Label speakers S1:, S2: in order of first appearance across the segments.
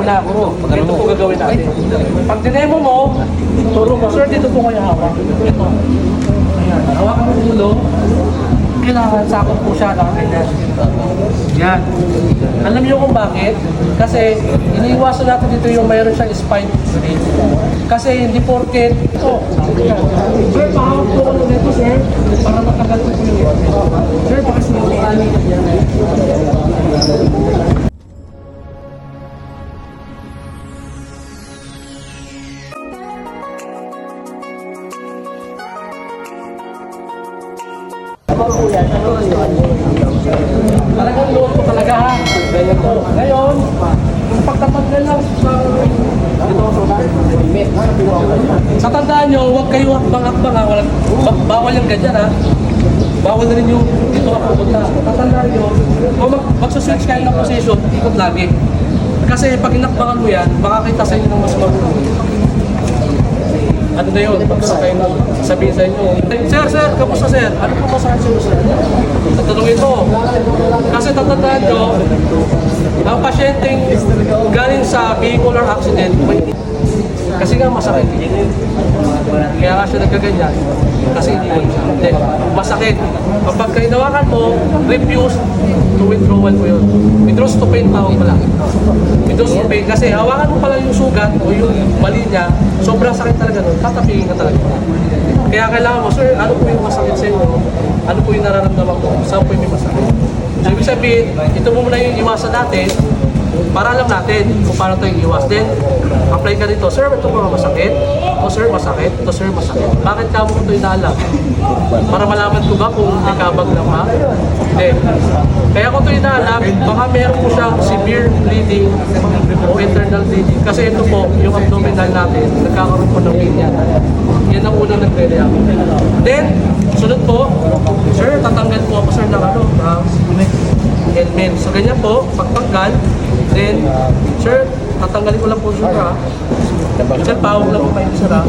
S1: na, ito po gagawin natin. Pag dinemo mo, turo mo, sir, dito po kayo hawak. Ito. Ayan, hawakan mo yung ulo. Kailangan sakot po siya ng ganyan. Yan. Alam niyo kung bakit? Kasi iniiwasan natin dito yung mayroon siyang spine blade. Kasi hindi porket ito. Sir, pahawak po ko nito, sir. Para matagal po yung ito. Sir, pakasimulihan. Talagang loob ko talaga ha. Ganyan to. Ngayon, yung pagtatanggal lang sa tandaan nyo, huwag kayo hakbang-hakbang ha. Bawal yung ganyan ha. Bawal na rin yung dito ka pupunta. Tatandaan nyo, kung magsuswitch kayo ng position, ikot lagi. Kasi pag inakbangan mo yan, makakita sa inyo ng mas magulo. Ano na yun? Pagkakay na sabihin sa inyo, Sir, kamusta sir? Ano po masakit sa'yo sir? Tatanungin mo. Kasi tatandaan nyo, ang pasyenteng galing sa vehicular accident, kasi nga masakit. Kaya nga siya nagkaganyan. Kasi hindi masakit. Kapag kainawakan mo, refuse to withdrawal mo yun. Withdraws to pain tawag pala. Withdraws to pain. Kasi hawakan mo pala yung sugat o yung mali niya, sobrang sakit talaga nun, tatapingin ka talaga. Kaya kailangan mo, sir, ano po yung masakit sa inyo? Ano po yung nararamdaman ko? Saan po yung may masakit? So, ibig sabihin, ito mo muna yung iwasan natin para alam natin kung paano tayo iwas. Then, apply ka dito, sir, ito po masakit? Ito, sir, masakit? Ito, sir, masakit? Bakit ka mo ito inaalam? Para malaman ko ba kung may kabag lang ha? Hindi. Kaya kung ito inaalam, baka meron po siyang severe bleeding o internal bleeding. Kasi ito po, yung abdominal natin, nagkakaroon po ng pain yan. Yan ang unang nagre-react. Then, sunod po, sir, tatanggal po ako, sir, ng helmet. So, ganyan po, pagtanggal, then, sir, tatanggalin ko lang po sir ha. Sir, pawag lang po kayo sir ha.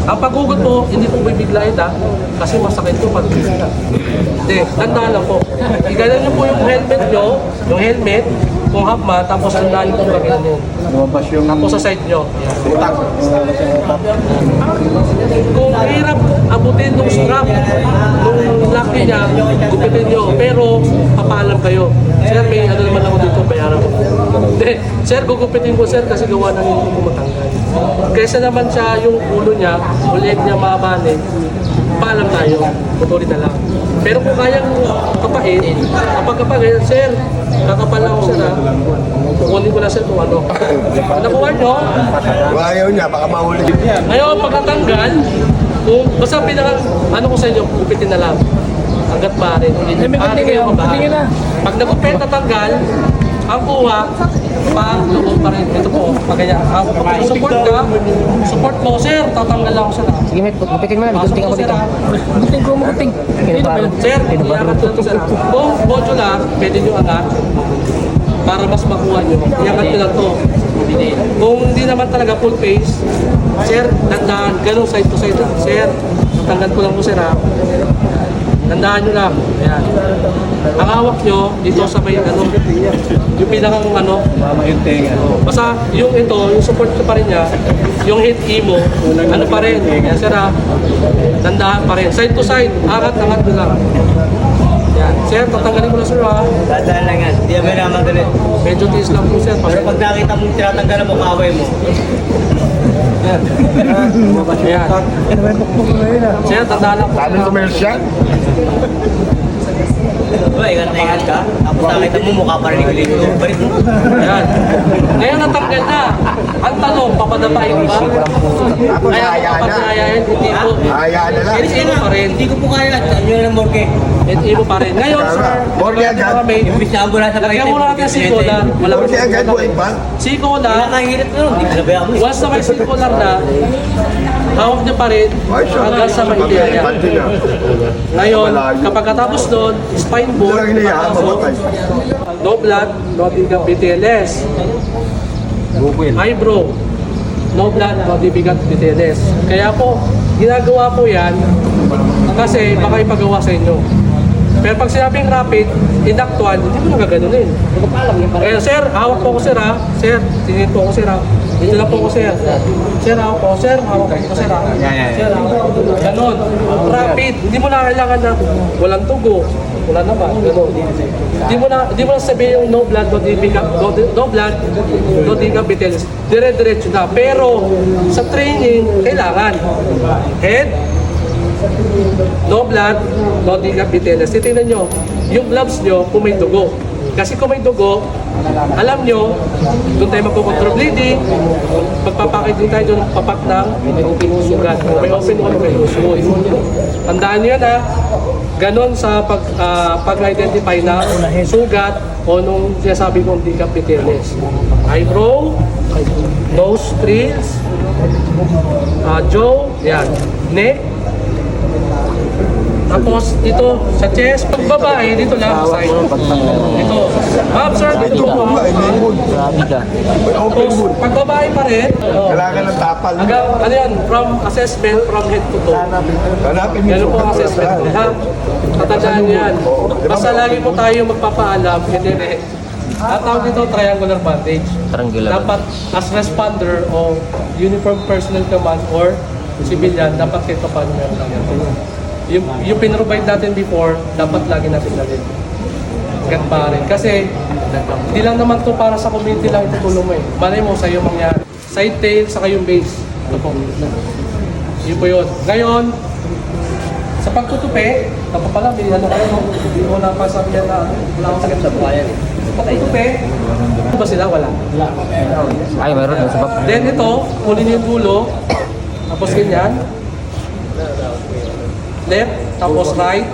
S1: Ang paghugot po, hindi po bibiglayin ha, kasi masakit po pag hindi, tandaan lang po. Igalan nyo po yung helmet nyo, yung helmet, kung hakma, tapos tandaan nyo po ganyan yun. Tapos sa side nyo. Kung hirap abutin ng strap, nung laki niya, gupitin nyo, pero papaalam kayo. Sir, may ano naman ako dito, bayaran ko. Hindi, sir, gugupitin ko sir kasi gawa na hindi ko matanggal. Kaysa naman siya, yung ulo niya, ulit niya mabanin, paalam tayo, putulin na lang. Pero kung kayang kapain, kapag kapain, sir, kakapal lang ako sir ha, kukunin ko na sir kung ano. Nakuha nyo?
S2: Ayaw niya, baka mahuli.
S1: Ngayon, pagkatanggal, kung basta pinaka, ano ko sa inyo, gupitin na lang. Hanggat maaari. Pag nagupit na tanggal, ang kuha, loob pa rin. Ito po, pagaya. Support ka, support mo, sir, tatanggal lang ako sir.
S3: Sige, mate, gupitin mo na. Gunting ako dito.
S1: Gunting ko, gunting. Sir, iangat lang ito sir. Kung modular, pwede nyo angat para mas makuha nyo. Iangat nyo lang ito. Kung hindi naman talaga full face, sir, tandaan, ganun side to side lang. Sir, tanggal ko lang po sir ha. Tandaan nyo lang. Ayan. Ang hawak nyo, dito sa may ano, yung pinakang ano, basta yung ito, yung support ko pa rin niya, yung hit mo, ano pa rin, yan sir ha, tandaan pa rin. Side to side, angat nyo lang. Yan. Sir, tatanggalin ko na sir ha.
S4: Dadaan lang yan, di ba naman dali.
S1: Medyo tiis lang po sir.
S4: Pero pag nakita mong tinatanggalan mo, kaway mo.
S1: Yan. Yan. Sir, tandaan lang po.
S2: Sabi commercial?
S4: Diba, ingat ka. Tapos nakita mo, mukha pa rin ulit. Balik mo.
S1: Yan. Ngayon natanggal na. Ang tanong, papadapain ba?
S2: Tapos
S1: Kaya
S2: hayaan na.
S1: papadapain, hindi po.
S2: Hayaan na lang.
S1: Hindi mo pa rin.
S4: Hindi ko po kaya. Ano yun ang morgue?
S1: Hindi mo pa rin. Ngayon, sir,
S2: Morgue agad.
S4: Imbis na ambulance sa
S1: lagyan mo natin sikolar.
S2: Porque agad mo iba.
S1: Sikolar,
S4: Nakahirap na nun. Hindi ko nabayaan mo.
S1: once na may sikolar na, hawak niya pa rin hanggang sa maintindihan niya. Ngayon, kapag katapos doon, spine
S2: Ito
S1: bone,
S2: lang hinayaan, mamatay.
S1: no blood, no bigat BTLS. Eyebrow, no blood, no bigat BTLS. Kaya po, ginagawa po yan kasi baka ipagawa sa inyo. Pero pag sinabing rapid, inactual, hindi mo nagaganunin. Eh, sir, hawak po ko sir ha. Sir, tingin po ko sir ha. Dito lang po ko sir. Sir, hawak po. Sir, hawak po sir ha. Sir, hawak po. Ganon. Rapid. Hindi mo na kailangan na walang tugo. Wala naman. Ganon. Hindi mo na sabihin yung no blood, no blood, no decapitalis. Dire-diretso na. Pero sa training, kailangan. Head, no blood, no decapitalis. Titignan nyo, yung gloves nyo kung may dugo. Kasi kung may dugo, alam nyo, doon tayo magkukontrol bleeding, magpapakit din tayo doon papak ng sugat. Kung may open o may close. Tandaan nyo yan ha, ganon sa pag-identify ng sugat o nung sinasabi kong decapitalis. Eyebrow, nostrils, jaw, yan, neck, tapos dito sa chest, pag babae, dito lang sa side. Dito. Ma'am, sir, dito po.
S3: Grabe ka.
S1: Tapos pag babae pa rin,
S2: Kailangan ng tapal.
S1: hanggang, ano yan, from assessment, from head to toe.
S2: Hanapin mo
S1: Ganun po ang assessment ko, ha? Tatandaan nyo yan. Basta lagi po tayo magpapaalam, hindi rin. At tawag dito, triangular bandage.
S3: Triangular.
S1: Dapat as responder o uniform personnel command or civilian, dapat kahit pa paano meron lang yan. Yung pinrovide natin before, dapat lagi natin natin. Hanggat pa rin. Kasi, hindi lang naman to para sa community lang itutulong mo eh. Malay mo sa'yo mangyari. Side tail, saka yung base. Ito po. Yun po yun. Ngayon, sa pagtutupi, napapala, may ano kayo, hindi ko napasabi yan na wala akong sakit sa buhayan eh. Sa pagtutupi, ano ba sila? Wala.
S3: Ay, meron. Sa bab.
S1: Then ito, kunin niyo yung dulo, tapos ganyan. Left, tapos right.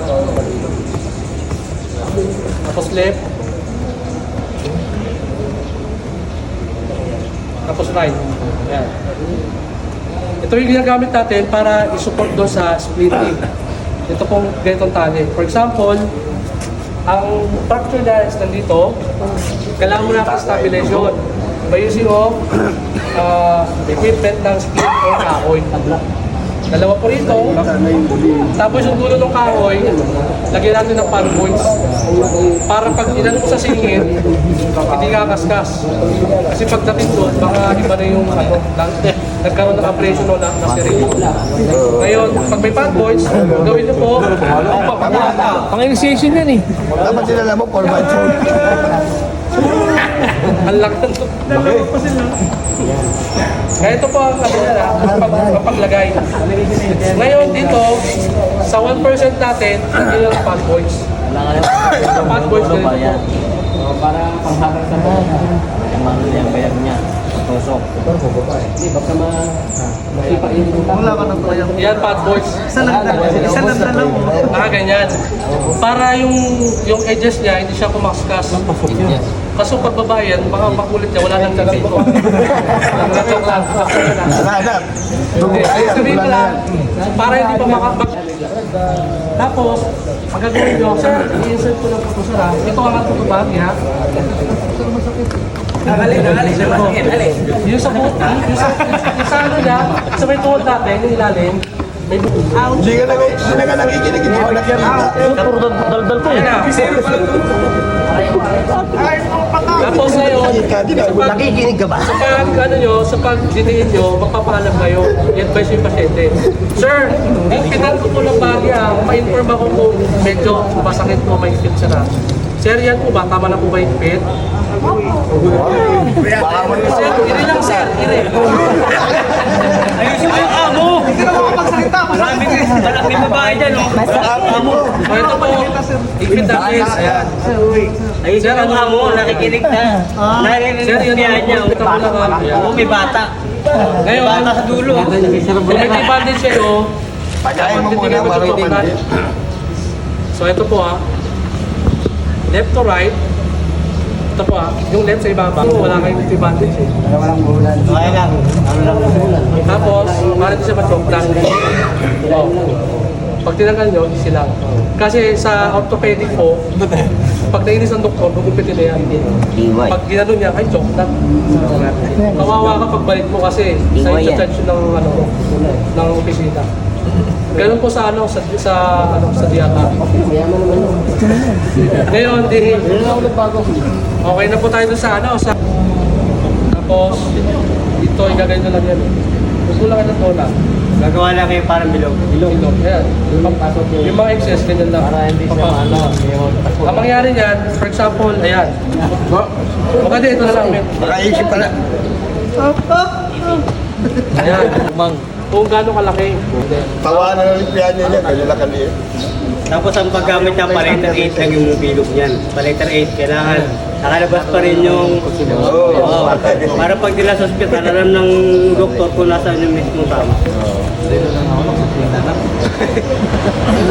S1: Tapos left. Tapos right. Ayan. Ito yung ginagamit natin para i-support doon sa splitting. Ito pong ganitong tali. For example, ang fracture na is nandito, kailangan mo na stabilization by using of equipment ng split or kahoy. Dalawa po rito. Tapos yung dulo ng kahoy, lagyan natin ng pan points. Para pag inano mo sa singit, hindi kakaskas. Kasi pagdating doon, baka iba na yung ano, nagkaroon ng abrasion o na-serate. Ngayon, pag may pan points, gawin niyo po,
S3: Pang-initiation yan eh.
S2: Dapat sinala mo, 4x4.
S1: ang laki ng dalawa pa sila. Kaya ito po ang sabi nila, paglagay. Ngayon dito, sa 1% natin, lagyan yung pad boys. Sa pad boys ganito po.
S4: Para panghabang sa mga. Ang yung bayag niya. Tusok.
S2: Wala ka ng triangle.
S1: Yan pad boys. Isa lang dalaw. Nakaganyan. Para yung edges niya, hindi siya kumaskas. Kaso pag babae yan, baka makulit niya, wala nang gagawin ko. Joke lang.
S2: Hanap.
S1: Sabihin ko lang, para hindi pa makabag. Tapos, pag gagawin nyo, sir, i-insert ko lang po sir ha. Ito ang ating babagi ha. Alin. Yung sa buti, yung sa ano niya, sa may tuhod natin, yung ilalim, may buko.
S2: Hindi ka na nakikinig. Hindi ka nakikita.
S3: Puro dal-dal ko eh.
S1: Tapos ngayon,
S2: Nakikinig ka ba?
S1: sa pag, ano nyo, sa pag-diniin nyo, magpapaalam kayo, i-advise yung pasyente. Sir, pinan ko po ng bagya, ma-inform ako kung medyo masakit po, may fit siya na. Sir, yan po ba? Tama na po ba yung fit? Sir, iri lang sir, iri.
S4: Ayusin mo yung amo! Hindi ka makapagsalita! Maraming babae dyan, oh!
S1: O ito po, ikit ang is. Ayan.
S4: Ayusin mo yung amo, nakikinig na. Nakikinig
S1: Sir, yun
S4: niya
S1: ang
S4: niya.
S1: kita ko lang. Ayan.
S4: Oo, may bata.
S1: Ngayon,
S4: Bata sa dulo.
S1: kung may bandage kayo,
S2: Pagkain mo muna para mapandit.
S1: so ito po left to right. Ito po yung left sa ibaba, wala kayong bandage eh.
S4: Okay lang. Ano lang.
S1: Tapos, para di siya matoklas. Oh. Pag tinanggal nyo, easy lang. Kasi sa orthopedic po, pag nainis ang doktor, gugupitin na yan.
S3: Iway.
S1: Pag ginano niya, ay, joke na. Kawawa ka pagbalik mo kasi sa
S3: Iway yan.
S1: interchange ng, ng opisina. Ganun po sa ano, sa diata. Ngayon, okay na po tayo dun sa ano, tapos, ito, igaganyan lang yan. Gusto lang ng tola.
S4: Gagawa lang kayo parang bilog.
S1: Ilog, yan. Yung mga excess, ganyan lang. Para hindi siya ang mangyari niyan, for example, ayan. O kasi ito na lang, men.
S2: Makaisip pala.
S1: Ayan. Kung gaano kalaki.
S2: Tawanan ng lipian niya, ganyan lang kaliit.
S4: Tapos ang paggamit niya, palitan 8 lang yung bilog niyan. Palitan 8, kailangan nakalabas pa rin yung... Oo. Para pag nila sa hospital, alam ng doktor kung nasaan yung mismo tama.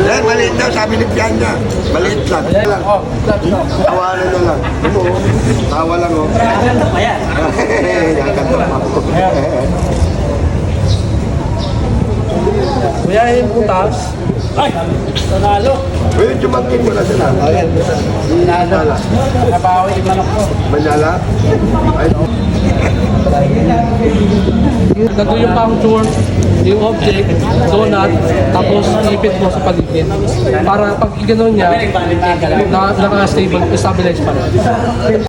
S2: Yan, maliit daw, sabi ni Pian niya. Maliit lang.
S1: Oh,
S2: Tawanan na lang. Tawa lang, oh.
S4: Maganda pa yan.
S2: Gaganda pa ako.
S1: Kuya, yung butas. Ay! Sanalo!
S2: Uy, jumangkin mo na sila.
S1: Sanalo. Nabawi yung manok ko.
S2: Manala? Ay,
S1: Gagawin yung puncture, yung object, donut, tapos ipit mo sa paligid. Para pag gano'n niya, naka-stabilize pa rin.